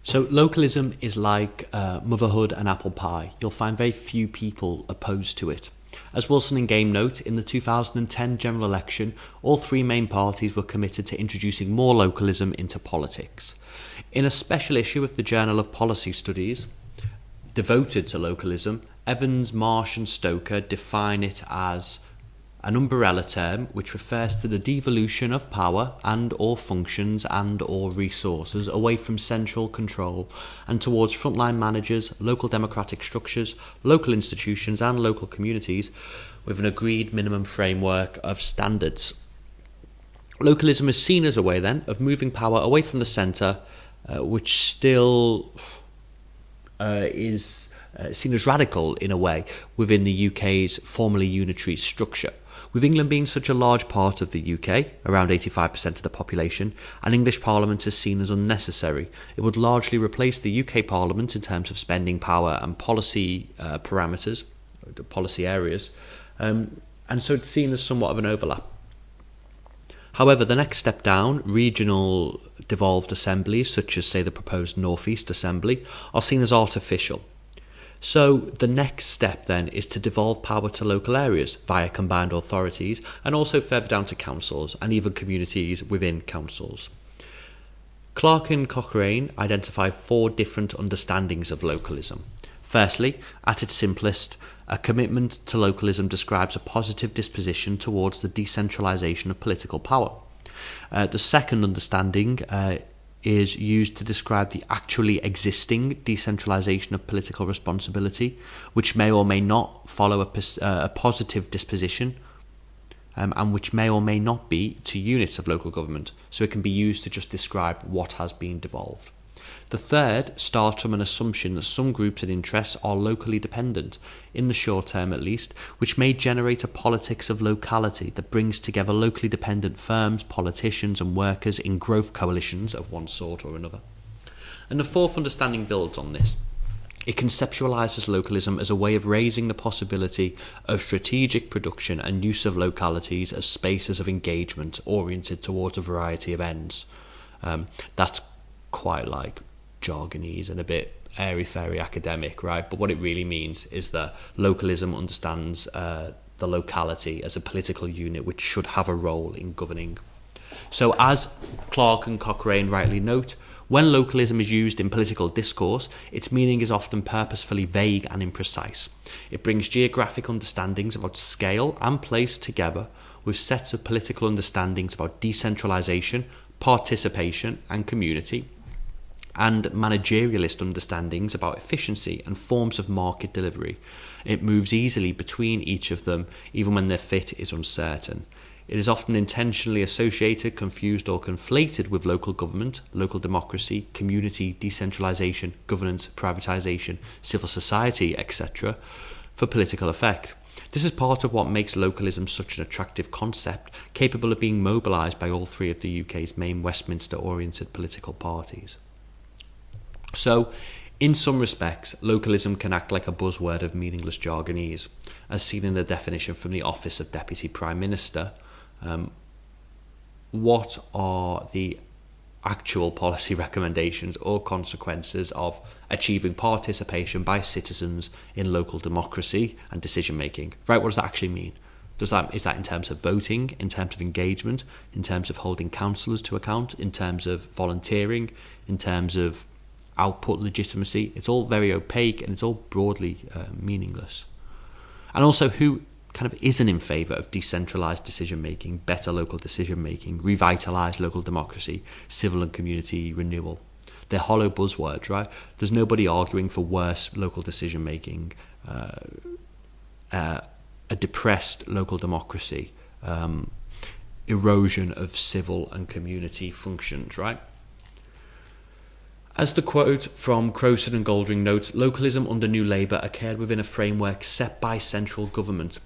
So localism is like motherhood and apple pie. You'll find very few people opposed to it. As Wilson and Game note, in the 2010 general election, all three main parties were committed to introducing more localism into politics. In a special issue of the Journal of Policy Studies, devoted to localism, Evans, Marsh and Stoker define it as an umbrella term which refers to the devolution of power and or functions and or resources away from central control and towards frontline managers, local democratic structures, local institutions and local communities with an agreed minimum framework of standards. Localism is seen as a way then of moving power away from the centre, which still is seen as radical in a way within the UK's formerly unitary structure. With England being such a large part of the UK, around 85% of the population, an English Parliament is seen as unnecessary. It would largely replace the UK Parliament in terms of spending power and policy parameters, policy areas, and so it's seen as somewhat of an overlap. However, the next step down, regional devolved assemblies, such as, say, the proposed North East Assembly, are seen as artificial. So the next step then is to devolve power to local areas via combined authorities and also further down to councils and even communities within councils. Clark and Cochrane identify four different understandings of localism. Firstly, at its simplest, a commitment to localism describes a positive disposition towards the decentralisation of political power. The second understanding is used to describe the actually existing decentralisation of political responsibility, which may or may not follow a positive disposition and which may or may not be to units of local government, so it can be used to just describe what has been devolved. The third starts from an assumption that some groups and interests are locally dependent, in the short term at least, which may generate a politics of locality that brings together locally dependent firms, politicians and workers in growth coalitions of one sort or another. And the fourth understanding builds on this. It conceptualises localism as a way of raising the possibility of strategic production and use of localities as spaces of engagement oriented towards a variety of ends. That's quite like jargonese and a bit airy-fairy academic, right? But what it really means is that localism understands the locality as a political unit which should have a role in governing. So as Clark and Cochrane rightly note, when localism is used in political discourse, its meaning is often purposefully vague and imprecise. It brings geographic understandings about scale and place together with sets of political understandings about decentralisation, participation and community, and managerialist understandings about efficiency and forms of market delivery. It moves easily between each of them, even when their fit is uncertain. It is often intentionally associated, confused or conflated with local government, local democracy, community, decentralisation, governance, privatisation, civil society, etc., for political effect. This is part of what makes localism such an attractive concept, capable of being mobilised by all three of the UK's main Westminster-oriented political parties. So, in some respects, localism can act like a buzzword of meaningless jargonese, as seen in the definition from the Office of Deputy Prime Minister. What are the actual policy recommendations or consequences of achieving participation by citizens in local democracy and decision making? Right, what does that actually mean? Is that in terms of voting, in terms of engagement, in terms of holding councillors to account, in terms of volunteering, in terms of output legitimacy? It's all very opaque and it's all broadly meaningless. And also, who kind of isn't in favour of decentralised decision making, better local decision making, revitalised local democracy, civil and community renewal? They're hollow buzzwords, right? There's nobody arguing for worse local decision making, a depressed local democracy, erosion of civil and community functions, right? As the quote from Crowson and Goldring notes, localism under New Labour occurred within a framework set by central government.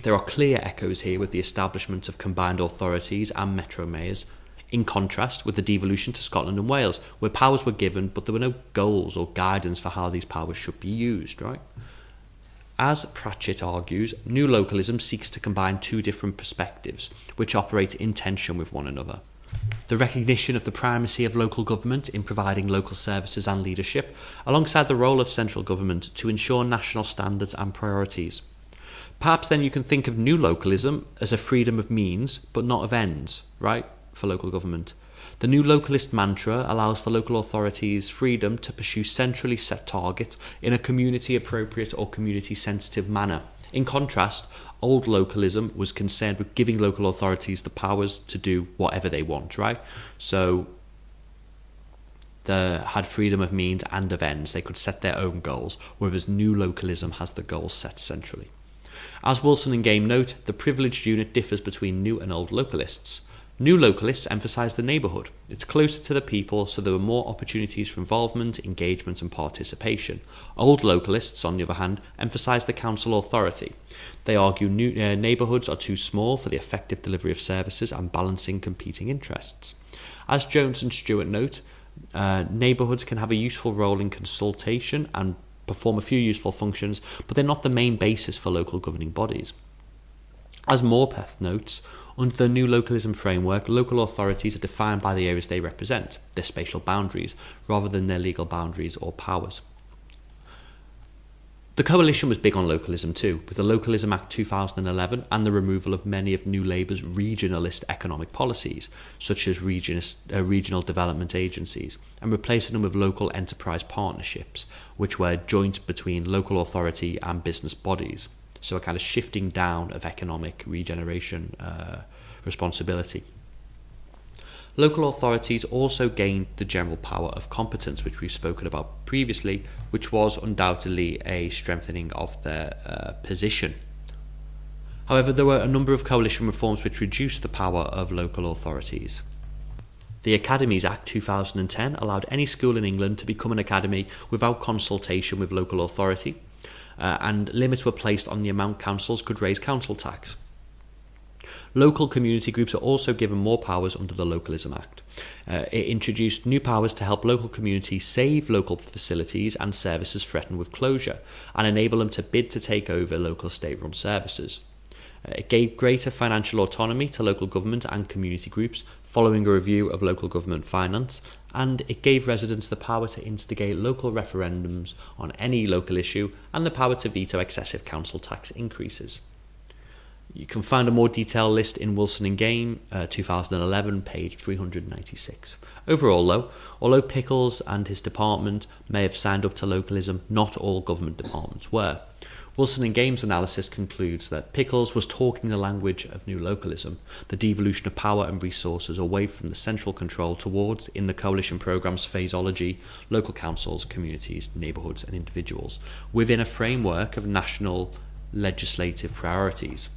There are clear echoes here with the establishment of combined authorities and metro mayors, in contrast with the devolution to Scotland and Wales, where powers were given but there were no goals or guidance for how these powers should be used, right? As Pratchett argues, new localism seeks to combine two different perspectives, which operate in tension with one another. the recognition of the primacy of local government in providing local services and leadership, alongside the role of central government to ensure national standards and priorities. Perhaps then you can think of new localism as a freedom of means, but not of ends, right, for local government. The new localist mantra allows for local authorities freedom to pursue centrally set targets in a community-appropriate or community-sensitive manner. In contrast, old localism was concerned with giving local authorities the powers to do whatever they want, right? So they had freedom of means and of ends. They could set their own goals, whereas new localism has the goals set centrally. As Wilson and Game note, the privileged unit differs between new and old localists. New localists emphasise the neighbourhood. It's closer to the people, so there were more opportunities for involvement, engagement and participation. Old localists, on the other hand, emphasise the council authority. They argue neighbourhoods are too small for the effective delivery of services and balancing competing interests. As Jones and Stewart note, neighbourhoods can have a useful role in consultation and perform a few useful functions, but they're not the main basis for local governing bodies. As Morpeth notes, under the new localism framework, local authorities are defined by the areas they represent, their spatial boundaries, rather than their legal boundaries or powers. The coalition was big on localism too, with the Localism Act 2011 and the removal of many of New Labour's regionalist economic policies, such as regional development agencies, and replacing them with local enterprise partnerships, which were joint between local authority and business bodies. So a kind of shifting down of economic regeneration responsibility. Local authorities also gained the general power of competence, which we've spoken about previously, which was undoubtedly a strengthening of their position. However, there were a number of coalition reforms which reduced the power of local authorities. The Academies Act 2010 allowed any school in England to become an academy without consultation with local authority, and limits were placed on the amount councils could raise council tax. Local community groups are also given more powers under the Localism Act. It introduced new powers to help local communities save local facilities and services threatened with closure, and enable them to bid to take over local state-run services. It gave greater financial autonomy to local government and community groups following a review of local government finance, and it gave residents the power to instigate local referendums on any local issue and the power to veto excessive council tax increases. You can find a more detailed list in Wilson and Game, 2011, page 396. Overall, though, although Pickles and his department may have signed up to localism, not all government departments were. Wilson and Game's analysis concludes that Pickles was talking the language of new localism, the devolution of power and resources away from the central control towards, in the coalition programme's phraseology, local councils, communities, neighbourhoods and individuals, within a framework of national legislative priorities.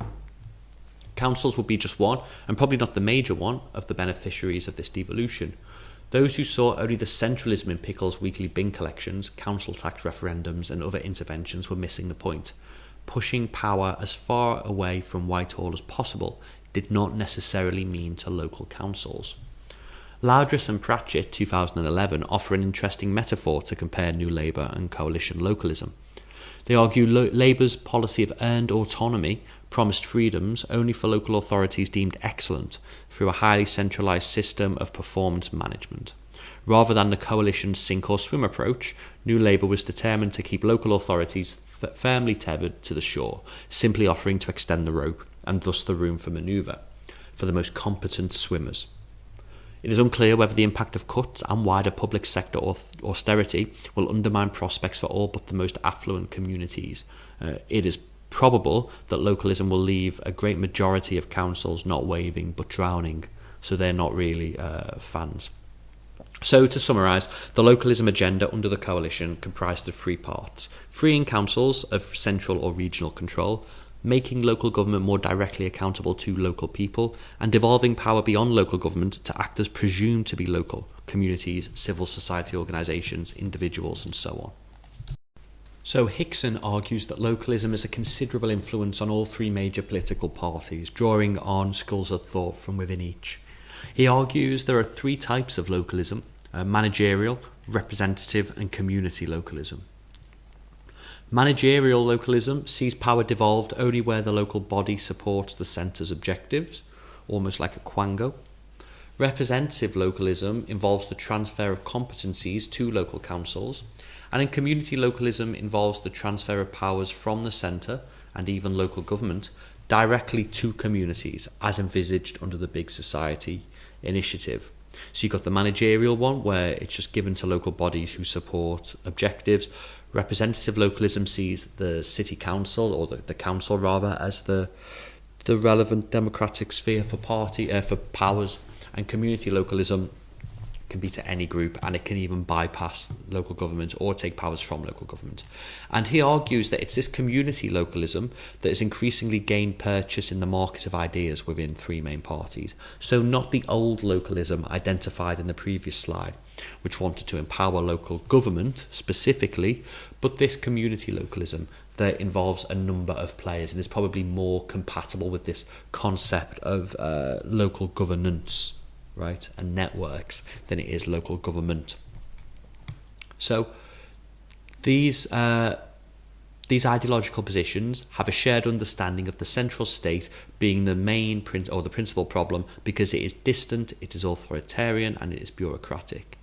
Councils would be just one, and probably not the major one, of the beneficiaries of this devolution. Those who saw only the centralism in Pickles' weekly bin collections, council tax referendums and other interventions were missing the point. Pushing power as far away from Whitehall as possible did not necessarily mean to local councils. Loudris and Pratchett, 2011, offer an interesting metaphor to compare New Labour and coalition localism. They argue Labour's policy of earned autonomy promised freedoms only for local authorities deemed excellent through a highly centralised system of performance management. Rather than the coalition's sink or swim approach, New Labour was determined to keep local authorities firmly tethered to the shore, simply offering to extend the rope and thus the room for manoeuvre for the most competent swimmers. It is unclear whether the impact of cuts and wider public sector austerity will undermine prospects for all but the most affluent communities. It is probable that localism will leave a great majority of councils not waving but drowning, so they're not really fans. So to summarise, the localism agenda under the coalition comprised of three parts: freeing councils of central or regional control, making local government more directly accountable to local people, and devolving power beyond local government to act as presumed to be local communities, civil society organisations, individuals and so on. So Hickson argues that localism has a considerable influence on all three major political parties, drawing on schools of thought from within each. He argues there are three types of localism: managerial, representative and community localism. Managerial localism sees power devolved only where the local body supports the centre's objectives, almost like a quango. Representative localism involves the transfer of competencies to local councils, and in community localism involves the transfer of powers from the centre and even local government directly to communities, as envisaged under the Big Society initiative. So you've got the managerial one, where it's just given to local bodies who support objectives. Representative localism sees the city council, or the council rather, as the relevant democratic sphere for powers, and community localism can be to any group, and it can even bypass local government or take powers from local government. And he argues that it's this community localism that has increasingly gained purchase in the market of ideas within three main parties. So not the old localism identified in the previous slide, which wanted to empower local government specifically, but this community localism that involves a number of players and is probably more compatible with this concept of local governance, right, and networks, than it is local government. So these ideological positions have a shared understanding of the central state being the main or the principal problem, because it is distant, it is authoritarian, and it is bureaucratic.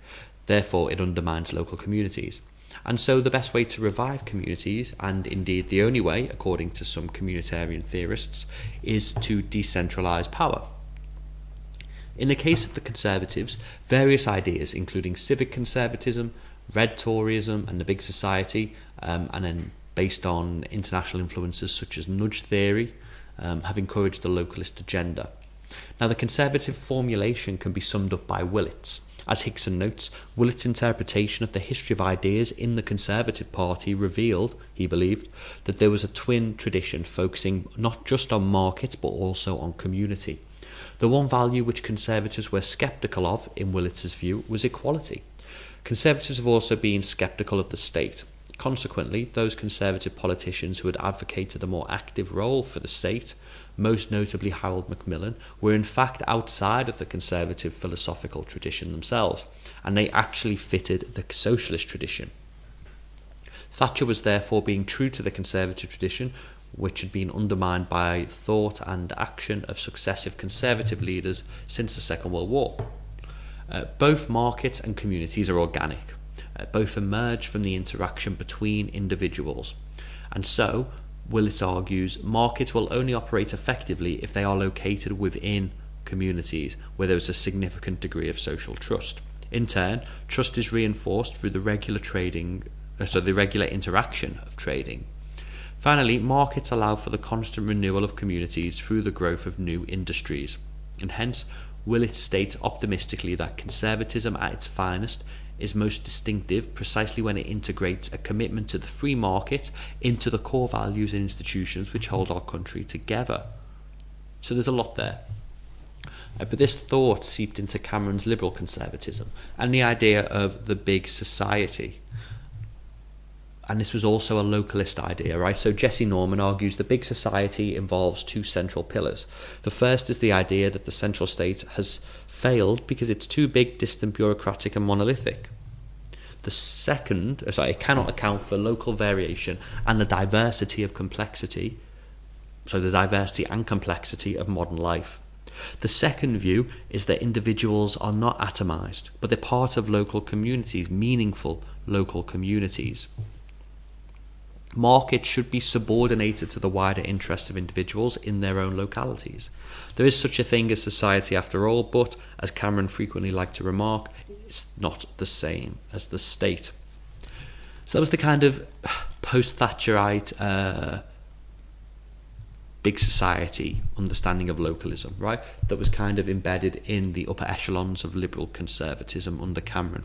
Therefore, it undermines local communities. And so the best way to revive communities, and indeed the only way, according to some communitarian theorists, is to decentralise power. In the case of the Conservatives, various ideas, including civic conservatism, red Toryism, and the Big Society, and then based on international influences such as nudge theory, have encouraged the localist agenda. Now, the Conservative formulation can be summed up by Willits. As Hickson notes, Willits' interpretation of the history of ideas in the Conservative Party revealed, he believed, that there was a twin tradition focusing not just on markets but also on community. The one value which Conservatives were sceptical of, in Willits' view, was equality. Conservatives have also been sceptical of the state. Consequently, those Conservative politicians who had advocated a more active role for the state, most notably Harold Macmillan, were in fact outside of the Conservative philosophical tradition themselves, and they actually fitted the socialist tradition. Thatcher was therefore being true to the Conservative tradition, which had been undermined by thought and action of successive Conservative leaders since the Second World War. Both markets and communities are organic. Both emerge from the interaction between individuals. And so, Willits argues, markets will only operate effectively if they are located within communities where there is a significant degree of social trust. In turn, trust is reinforced through the regular interaction of trading. Finally, markets allow for the constant renewal of communities through the growth of new industries. And hence, Willits states optimistically that conservatism at its finest is most distinctive precisely when it integrates a commitment to the free market into the core values and institutions which hold our country together. So there's a lot there. But this thought seeped into Cameron's liberal conservatism and the idea of the big society. And this was also a localist idea, right? So Jesse Norman argues the big society involves two central pillars. The first is the idea that the central state has failed because it's too big, distant, bureaucratic, and monolithic. The second, it cannot account for local variation and the diversity and complexity of modern life. The second view is that individuals are not atomized, but they're part of local communities, meaningful local communities. Markets should be subordinated to the wider interests of individuals in their own localities. There is such a thing as society after all, but, as Cameron frequently liked to remark, it's not the same as the state. So that was the kind of post-Thatcherite big society understanding of localism, right? That was kind of embedded in the upper echelons of liberal conservatism under Cameron.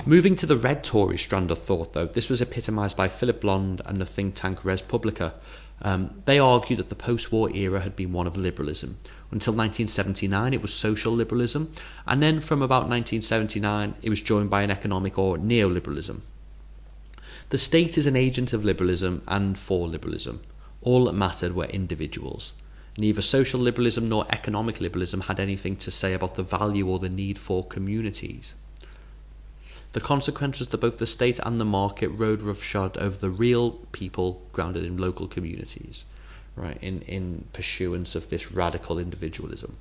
Moving to the red Tory strand of thought, though, this was epitomised by Philip Blond and the think tank Res Publica. They argued that the post-war era had been one of liberalism. Until 1979, it was social liberalism, and then from about 1979, it was joined by an economic or neoliberalism. The state is an agent of liberalism and for liberalism. All that mattered were individuals. Neither social liberalism nor economic liberalism had anything to say about the value or the need for communities. The consequence was that both the state and the market rode roughshod over the real people grounded in local communities. right, in pursuance of this radical individualism.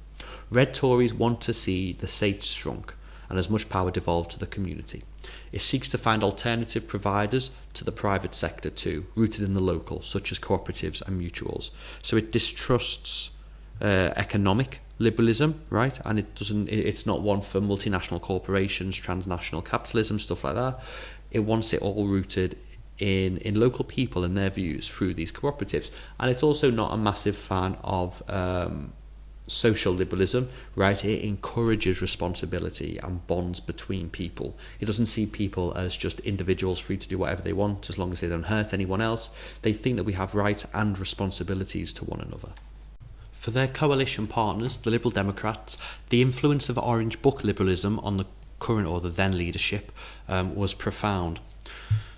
Red Tories want to see the state shrunk and as much power devolved to the community. It seeks to find alternative providers to the private sector too, rooted in the local, such as cooperatives and mutuals. So it distrusts economic liberalism, right? And it's not one for multinational corporations, transnational capitalism, stuff like that. It wants it all rooted in local people and their views through these cooperatives. And it's also not a massive fan of social liberalism, right? It encourages responsibility and bonds between people. It doesn't see people as just individuals free to do whatever they want as long as they don't hurt anyone else. They think that we have rights and responsibilities to one another. For their coalition partners, the Liberal Democrats, the influence of Orange Book liberalism on the current or the then leadership was profound.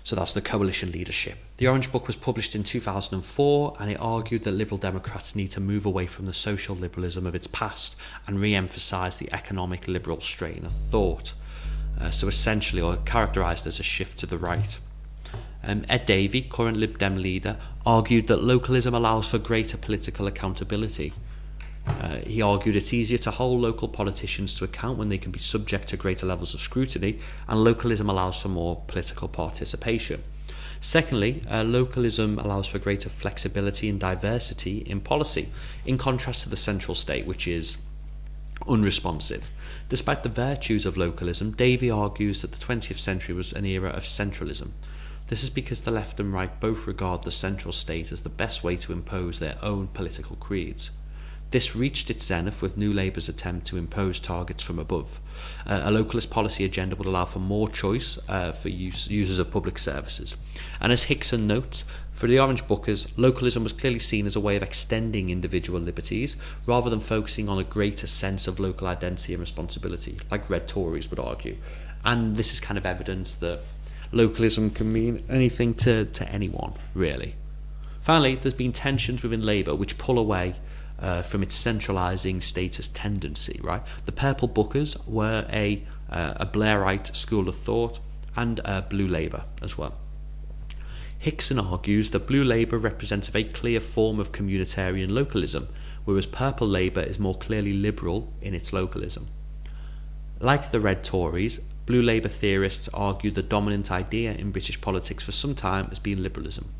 So that's the coalition leadership. The Orange Book was published in 2004 and it argued that Liberal Democrats need to move away from the social liberalism of its past and re-emphasise the economic liberal strain of thought. So essentially, or characterised as a shift to the right. Ed Davey, current Lib Dem leader, argued that localism allows for greater political accountability. He argued it's easier to hold local politicians to account when they can be subject to greater levels of scrutiny, and localism allows for more political participation. Secondly, localism allows for greater flexibility and diversity in policy, in contrast to the central state, which is unresponsive. Despite the virtues of localism, Davey argues that the 20th century was an era of centralism. This is because the left and right both regard the central state as the best way to impose their own political creeds. This reached its zenith with New Labour's attempt to impose targets from above. A localist policy agenda would allow for more choice for users of public services. And as Hickson notes, for the Orange Bookers, localism was clearly seen as a way of extending individual liberties rather than focusing on a greater sense of local identity and responsibility, like Red Tories would argue. And this is kind of evidence that localism can mean anything to anyone, really. Finally, there's been tensions within Labour which pull away from its centralising status tendency, right? The Purple Bookers were a Blairite school of thought and Blue Labour as well. Hickson argues that Blue Labour represents a very clear form of communitarian localism, whereas Purple Labour is more clearly liberal in its localism. Like the Red Tories, Blue Labour theorists argue the dominant idea in British politics for some time has been liberalism,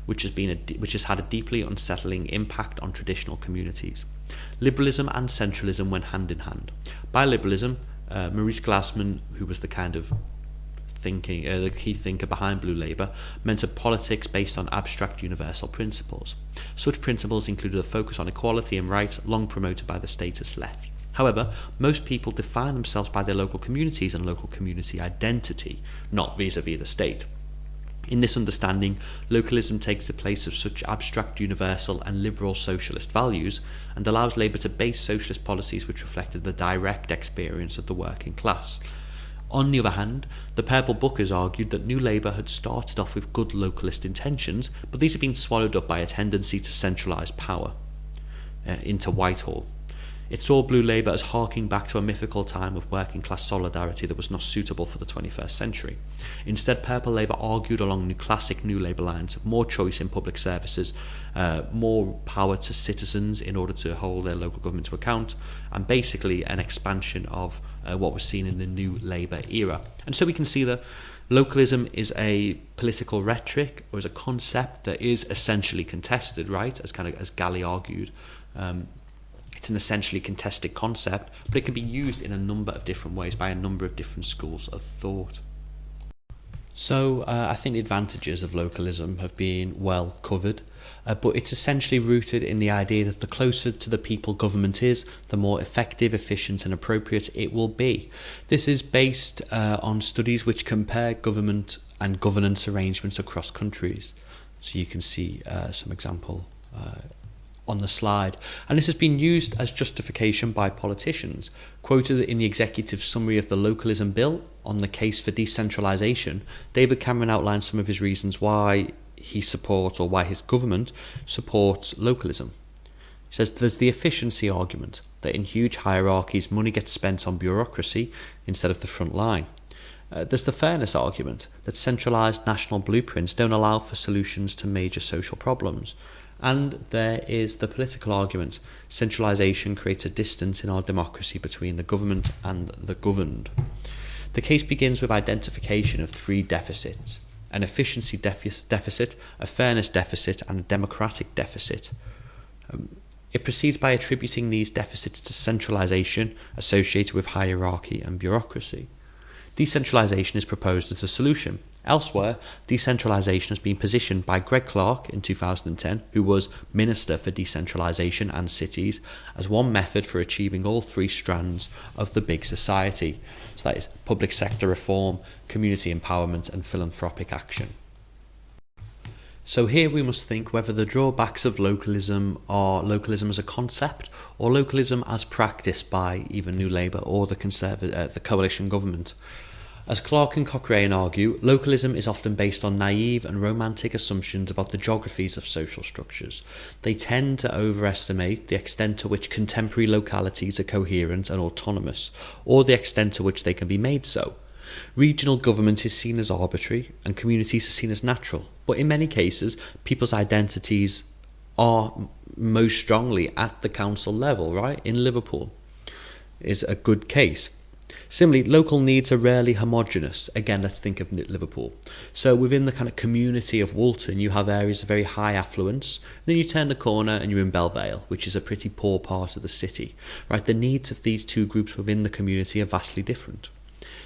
which has had a deeply unsettling impact on traditional communities. Liberalism and centralism went hand in hand. By liberalism, Maurice Glassman, who was the kind of the key thinker behind Blue Labour, meant a politics based on abstract universal principles. Such principles included a focus on equality and rights, long promoted by the statist left. However, most people define themselves by their local communities and local community identity, not vis-à-vis the state. In this understanding, localism takes the place of such abstract universal and liberal socialist values and allows Labour to base socialist policies which reflected the direct experience of the working class. On the other hand, the Purple Bookers argued that New Labour had started off with good localist intentions, but these had been swallowed up by a tendency to centralise power into Whitehall. It saw Blue Labour as harking back to a mythical time of working class solidarity that was not suitable for the 21st century. Instead, Purple Labour argued along classic New Labour lines of more choice in public services, more power to citizens in order to hold their local government to account, and basically an expansion of what was seen in the New Labour era. And so we can see that localism is a political rhetoric, or is a concept that is essentially contested, right? As Galley argued. It's an essentially contested concept, but it can be used in a number of different ways by a number of different schools of thought. So I think the advantages of localism have been well covered, but it's essentially rooted in the idea that the closer to the people government is, the more effective, efficient and appropriate it will be. This is based on studies which compare government and governance arrangements across countries. So you can see some example on the slide, and this has been used as justification by politicians. Quoted in the executive summary of the Localism Bill on the case for decentralisation, David Cameron outlined some of his reasons why he supports, or why his government supports, localism. He says there's the efficiency argument, that in huge hierarchies money gets spent on bureaucracy instead of the front line. There's the fairness argument that centralised national blueprints don't allow for solutions to major social problems. And there is the political argument. Centralisation creates a distance in our democracy between the government and the governed. The case begins with identification of three deficits: an efficiency deficit, a fairness deficit, and a democratic deficit. It proceeds by attributing these deficits to centralisation associated with hierarchy and bureaucracy. Decentralisation is proposed as a solution. Elsewhere, decentralisation has been positioned by Greg Clark in 2010, who was Minister for Decentralisation and Cities, as one method for achieving all three strands of the big society. So that is public sector reform, community empowerment, and philanthropic action. So here we must think whether the drawbacks of localism are localism as a concept or localism as practiced by either New Labour or the coalition government. As Clark and Cochrane argue, localism is often based on naive and romantic assumptions about the geographies of social structures. They tend to overestimate the extent to which contemporary localities are coherent and autonomous, or the extent to which they can be made so. Regional government is seen as arbitrary and communities are seen as natural, but in many cases, people's identities are most strongly at the council level, right? In Liverpool is a good case. Similarly, local needs are rarely homogenous. Again, let's think of Liverpool. So within the kind of community of Walton, you have areas of very high affluence. Then you turn the corner and you're in Belvale, which is a pretty poor part of the city. Right? The needs of these two groups within the community are vastly different.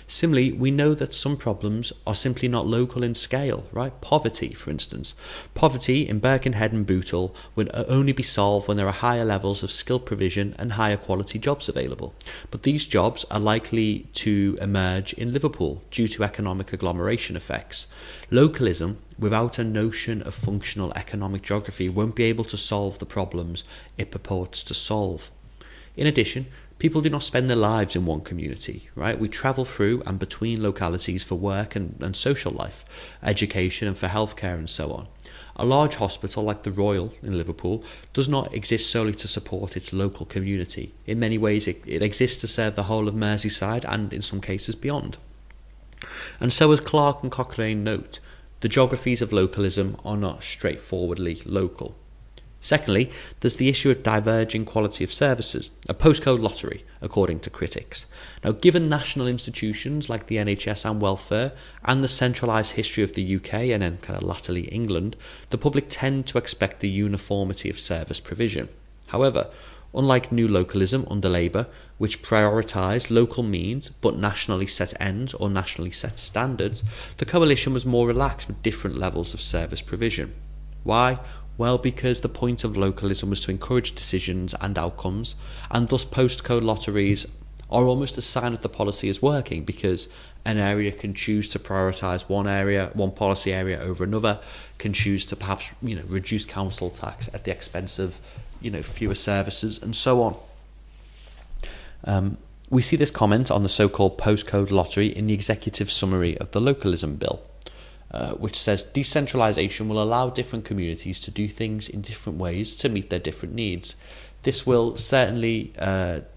Similarly, we know that some problems are simply not local in scale, right? Poverty, for instance. Poverty in Birkenhead and Bootle would only be solved when there are higher levels of skill provision and higher quality jobs available. But these jobs are likely to emerge in Liverpool due to economic agglomeration effects. Localism, without a notion of functional economic geography, won't be able to solve the problems it purports to solve. In addition, people do not spend their lives in one community, right? We travel through and between localities for work and social life, education and for healthcare and so on. A large hospital like the Royal in Liverpool does not exist solely to support its local community. In many ways, it exists to serve the whole of Merseyside and in some cases beyond. And so as Clark and Cochrane note, the geographies of localism are not straightforwardly local. Secondly, there's the issue of diverging quality of services, a postcode lottery, according to critics. Now, given national institutions like the NHS and welfare, and the centralised history of the UK and then kind of latterly England, the public tend to expect the uniformity of service provision. However, unlike new localism under Labour, which prioritised local means but nationally set ends or nationally set standards, the coalition was more relaxed with different levels of service provision. Why? Well, because the point of localism was to encourage decisions and outcomes, and thus postcode lotteries are almost a sign that the policy is working, because an area can choose to prioritise one policy area over another, can choose to perhaps reduce council tax at the expense of fewer services, and so on. We see this comment on the so-called postcode lottery in the executive summary of the Localism Bill, which says decentralisation will allow different communities to do things in different ways to meet their different needs. This will certainly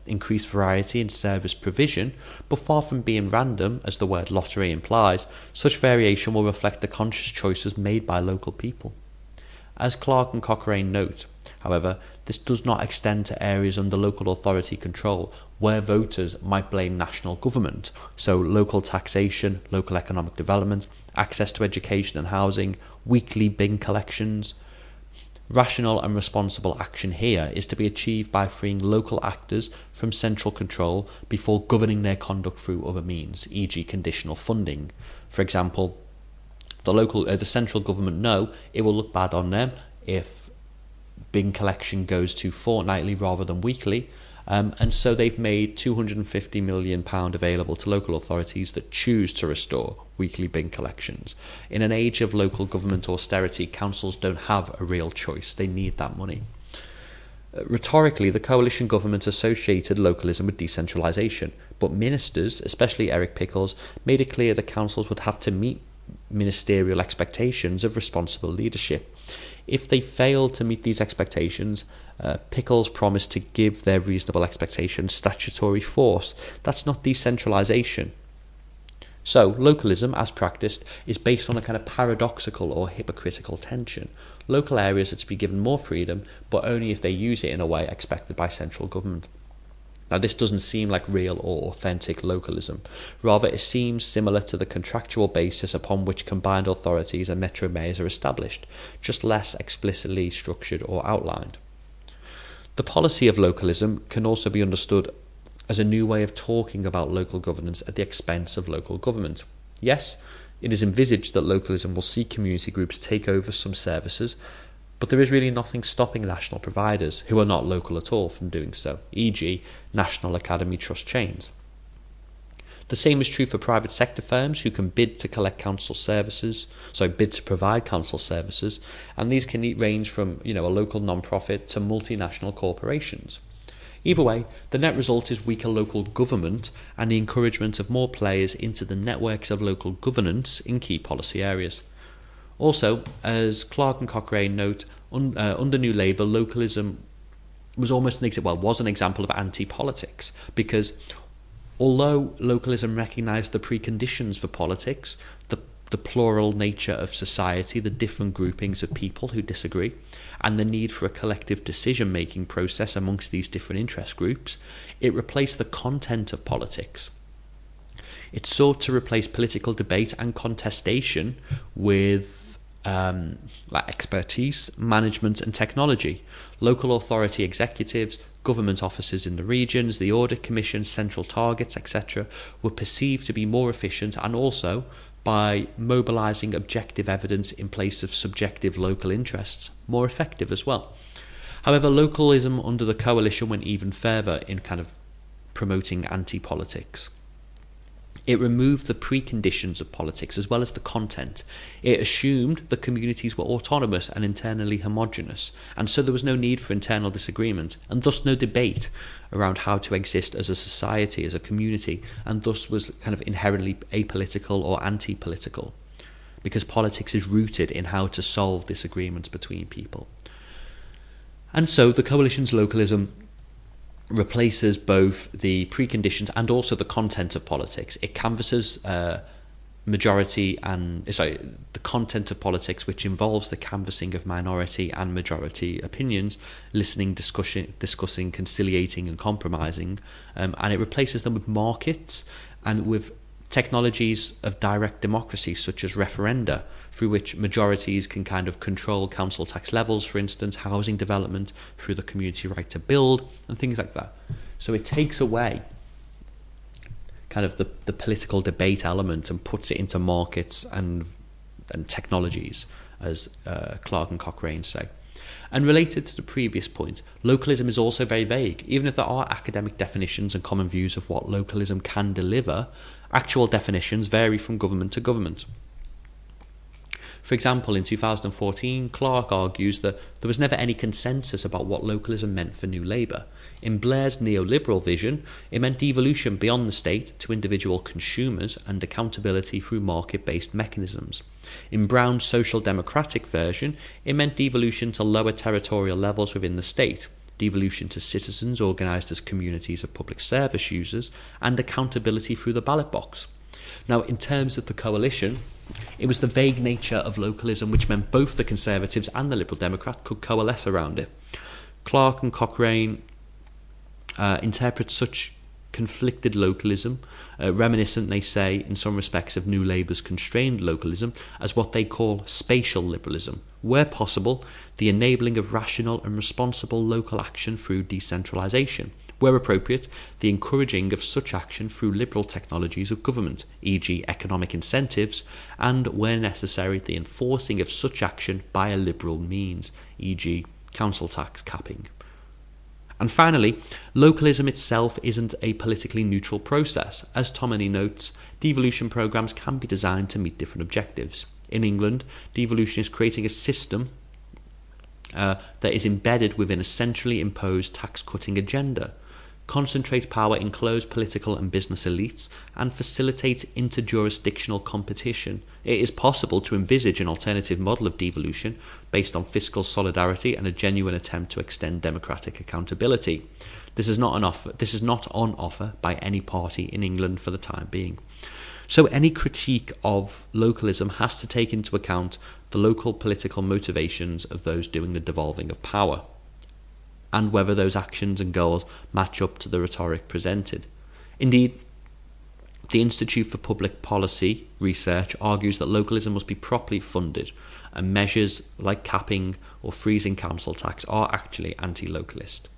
increase variety in service provision, but far from being random, as the word lottery implies, such variation will reflect the conscious choices made by local people. As Clark and Cochrane note, however, this does not extend to areas under local authority control where voters might blame national government, so local taxation, local economic development, access to education and housing, weekly bin collections. Rational and responsible action here is to be achieved by freeing local actors from central control before governing their conduct through other means, e.g. conditional funding. For example, the central government know it will look bad on them if bin collection goes to fortnightly rather than weekly, and so they've made £250 million available to local authorities that choose to restore weekly bin collections. In an age of local government austerity, councils don't have a real choice. They need that money. Rhetorically, the coalition government associated localism with decentralisation, but ministers, especially Eric Pickles, made it clear that councils would have to meet ministerial expectations of responsible leadership. If they failed to meet these expectations, Pickles promised to give their reasonable expectations statutory force. That's not decentralisation. So, localism, as practiced, is based on a kind of paradoxical or hypocritical tension. Local areas are to be given more freedom, but only if they use it in a way expected by central government. Now, this doesn't seem like real or authentic localism. Rather, it seems similar to the contractual basis upon which combined authorities and metro mayors are established, just less explicitly structured or outlined. The policy of localism can also be understood as a new way of talking about local governance at the expense of local government. Yes, it is envisaged that localism will see community groups take over some services, but there is really nothing stopping national providers, who are not local at all, from doing so, e.g. National Academy Trust chains. The same is true for private sector firms who can bid to provide council services, and these can range from a local non-profit to multinational corporations. Either way, the net result is weaker local government and the encouragement of more players into the networks of local governance in key policy areas. Also, as Clark and Cochrane note, under New Labour, localism was an example of anti-politics, because although localism recognised the preconditions for politics, the plural nature of society, the different groupings of people who disagree, and the need for a collective decision-making process amongst these different interest groups, it replaced the content of politics. It sought to replace political debate and contestation with expertise, management and technology. Local authority executives, government offices in the regions, the audit commission, central targets, etc. were perceived to be more efficient, and also, by mobilising objective evidence in place of subjective local interests, more effective as well. However, localism under the coalition went even further in kind of promoting anti-politics. It removed the preconditions of politics as well as the content. It assumed that communities were autonomous and internally homogeneous, and so there was no need for internal disagreement, and thus no debate around how to exist as a society, as a community, and thus was kind of inherently apolitical or anti-political, because politics is rooted in how to solve disagreements between people. And so the coalition's localism replaces both the preconditions and also the content of politics. It canvasses the content of politics, which involves the canvassing of minority and majority opinions, listening, discussing, conciliating and compromising, and it replaces them with markets and with technologies of direct democracy, such as referenda, through which majorities can kind of control council tax levels, for instance, housing development, through the community right to build, and things like that. So it takes away kind of the political debate element and puts it into markets and technologies, as Clark and Cochrane say. And related to the previous point, localism is also very vague. Even if there are academic definitions and common views of what localism can deliver, actual definitions vary from government to government. For example, in 2014, Clark argues that there was never any consensus about what localism meant for New Labour. In Blair's neoliberal vision, it meant devolution beyond the state to individual consumers and accountability through market-based mechanisms. In Brown's social democratic version, it meant devolution to lower territorial levels within the state, devolution to citizens organised as communities of public service users, and accountability through the ballot box. Now, in terms of the coalition, it was the vague nature of localism which meant both the Conservatives and the Liberal Democrats could coalesce around it. Clark and Cochrane interpret such conflicted localism, reminiscent, they say, in some respects of New Labour's constrained localism, as what they call spatial liberalism, where possible, the enabling of rational and responsible local action through decentralisation, where appropriate, the encouraging of such action through liberal technologies of government, e.g. economic incentives, and, where necessary, the enforcing of such action by a liberal means, e.g. council tax capping. And finally, localism itself isn't a politically neutral process. As Tomany notes, devolution programmes can be designed to meet different objectives. In England, devolution is creating a system that is embedded within a centrally imposed tax-cutting agenda, concentrates power in closed political and business elites, and facilitates interjurisdictional competition. It is possible to envisage an alternative model of devolution based on fiscal solidarity and a genuine attempt to extend democratic accountability. This is not on offer by any party in England for the time being. So any critique of localism has to take into account the local political motivations of those doing the devolving of power, and whether those actions and goals match up to the rhetoric presented. Indeed, the Institute for Public Policy Research argues that localism must be properly funded, and measures like capping or freezing council tax are actually anti-localist.